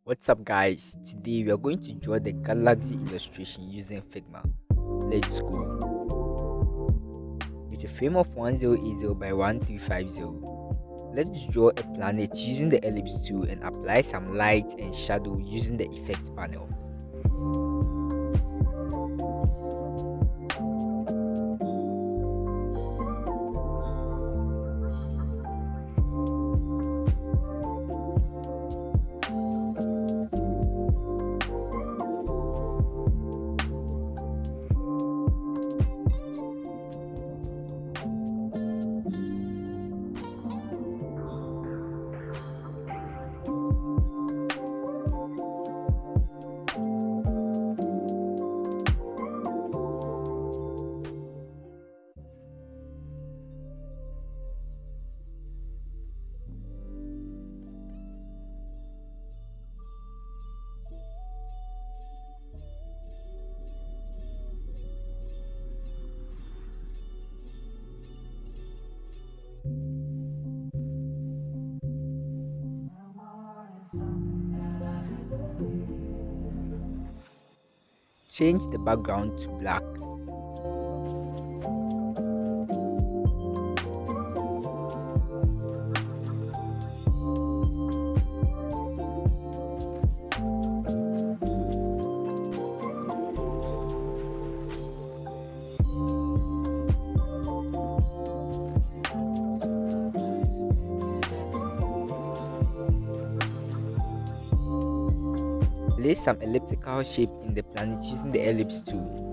What's up guys? Today we are going to draw the galaxy illustration using Figma. Let's go. With a frame of 1080 by 1350, let's draw a planet using the ellipse tool and apply some light and shadow using the effect panel. Change the background to black. Place some elliptical shape in the planet using the ellipse tool.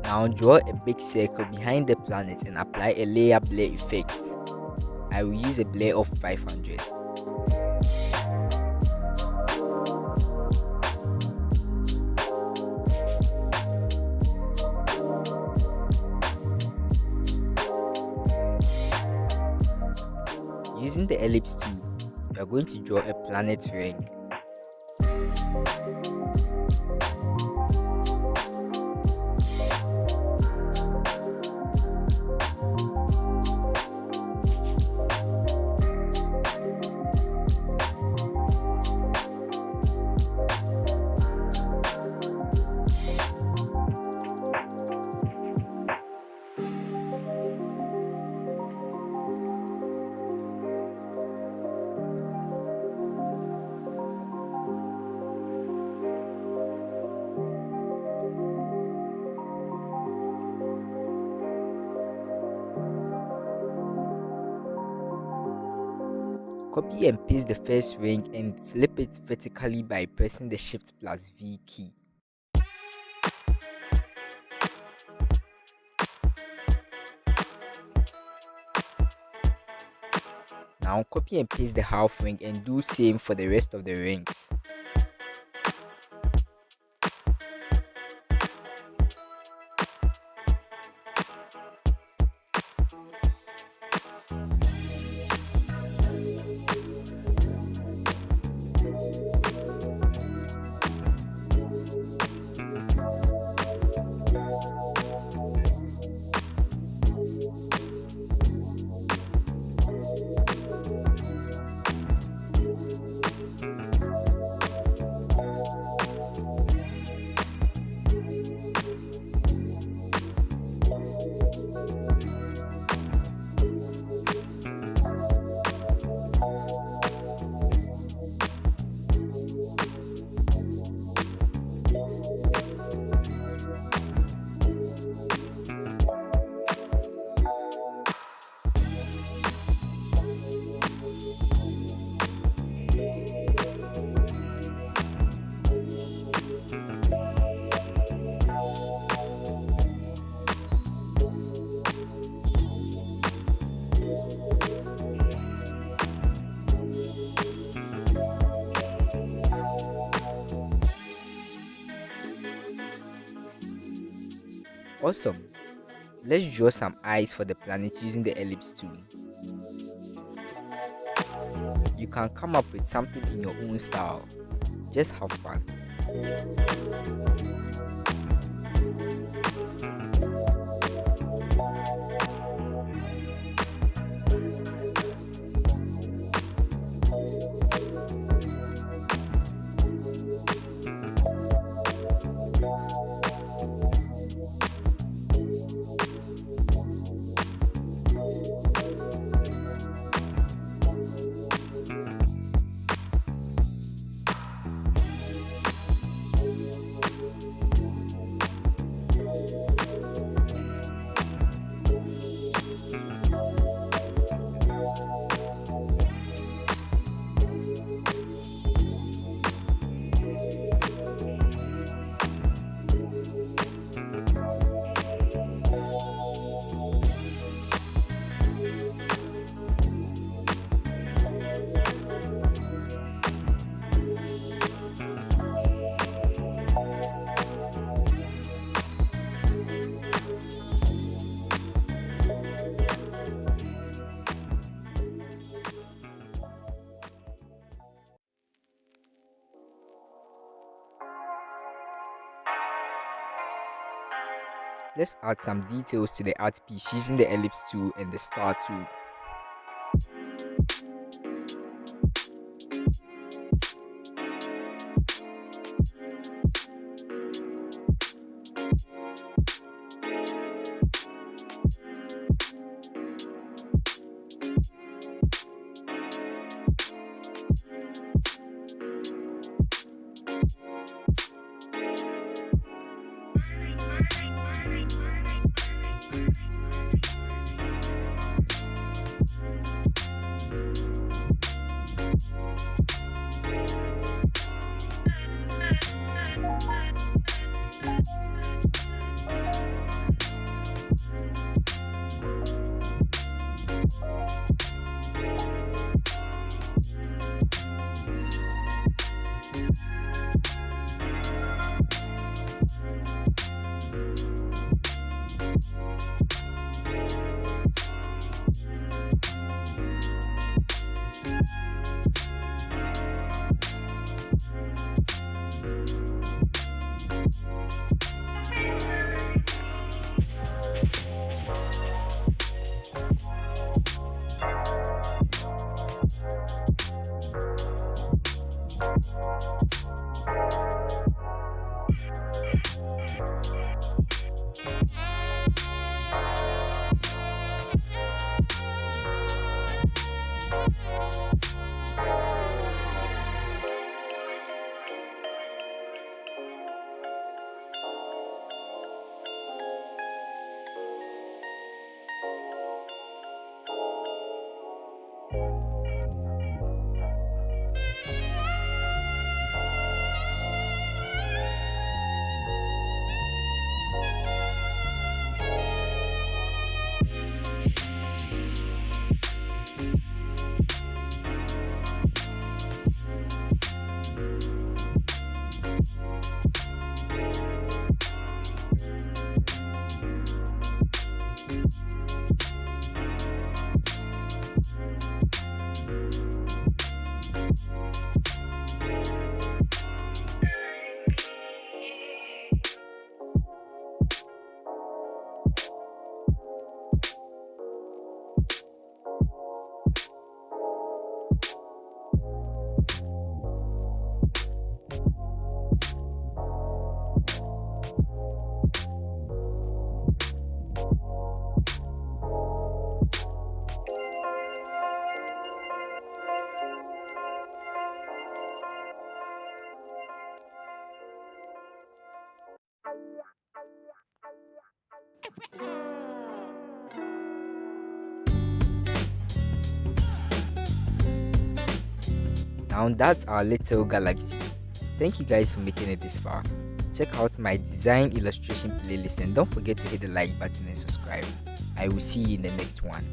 Now draw a big circle behind the planet and apply a layer blur effect. I will use a blur of 500. Using the ellipse tool, we are going to draw a planet ring. Copy and paste the first ring and flip it vertically by pressing the Shift plus V key. Now copy and paste the half ring and do same for the rest of the rings. Awesome. Let's draw some eyes for the planet using the ellipse tool. You can come up with something in your own style. Just have fun. Let's add some details to the art piece using the ellipse tool and the star tool. Now that's our little galaxy. Thank you guys for making it this far. Check out my design illustration playlist and don't forget to hit the like button and subscribe. I will see you in the next one.